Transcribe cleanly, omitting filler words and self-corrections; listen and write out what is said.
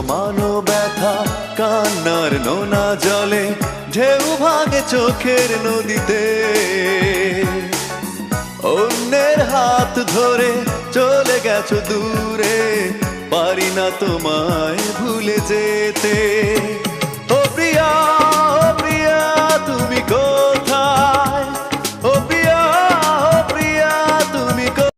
জমানো ব্যথা কান্নার নোনা জলে ঢেউ ভাঙে চোখের নদীতে। অন্যের হাত ধরে চলে গেছো দূরে, পারি না তোমায় ভুলে যেতে। ও প্রিয়া তুমি কোথায়?